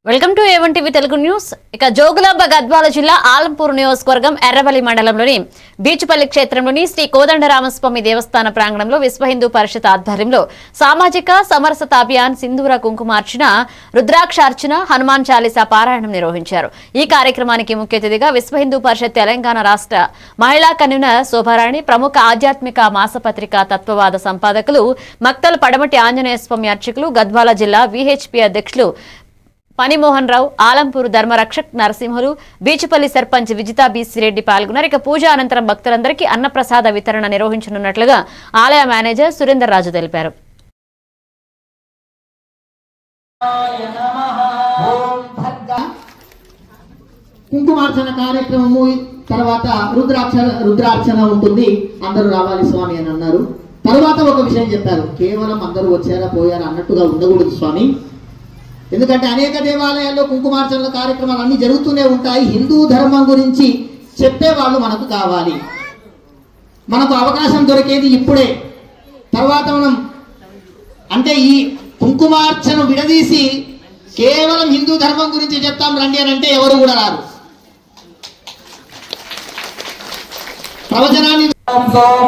Welcome to A1 TV Telugu news. ఇక జోగులాంబ గద్వాల జిల్లా ఆలంపూర్ నియోజకవర్గం ఎర్రవల్లి మండలంలోని బీచుపల్లి క్షేత్రంలోని శ్రీ కోదండరామస్వామి దేవస్థాన ప్రాంగణంలో విశ్వ హిందూ పరిషత్ ఆధ్వర్యంలో సామాజిక సమరసత అభియాన్ సింధూర కుంకుమార్చన, రుద్రాక్షార్చన, హనుమాన్ చాలీసా పారాయణం నిర్వహించారు. ఈ కార్యక్రమానికి ముఖ్య అతిథిగా విశ్వ హిందూ పరిషత్ తెలంగాణ రాష్ట్ర మహిళా కన్వీనర్ శోభారాణి, ప్రముఖ ఆధ్యాత్మిక మాసపత్రిక తత్వవాద సంపాదకులు మక్తల్ పడమటి ఆంజనేయ స్వామి అర్చకులు, గద్వాల జిల్లా VHP అధ్యక్షులు పనిమోహన్ రావు, ఆలంపూర్ ధర్మరక్షక్ నరసింహులు, బీచుపల్లి సర్పంచ్ విజితా బీసిరెడ్డి పాల్గొన్నారు. ఇక పూజ అనంతరం భక్తులందరికీ అన్నప్రసాద వితరణ నిర్వహించనున్నట్లుగా ఆలయ మేనేజర్ సురేందర్ రాజు తెలిపారు. కుంకుమార్చన కార్యక్రమము తర్వాత రుద్రార్చన ఉంటుంది. అందరూ రావాలి స్వామి అని అన్నారు. తర్వాత ఒక విషయం చెప్పారు, కేవలం అందరూ వచ్చారా పోయారా అన్నట్టుగా ఉండకూడదు స్వామి. ఎందుకంటే అనేక దేవాలయాల్లో కుంకుమార్చనల కార్యక్రమాలు అన్ని జరుగుతూనే ఉంటాయి. హిందూ ధర్మం గురించి చెప్పేవాళ్ళు మనకు కావాలి. మనకు అవకాశం దొరికేది ఇప్పుడే. తర్వాత మనం అంటే ఈ కుంకుమార్చన విడదీసి కేవలం హిందూ ధర్మం గురించి చెప్తాం రండి అని అంటే ఎవరు కూడా రారు. ప్రవచనాన్ని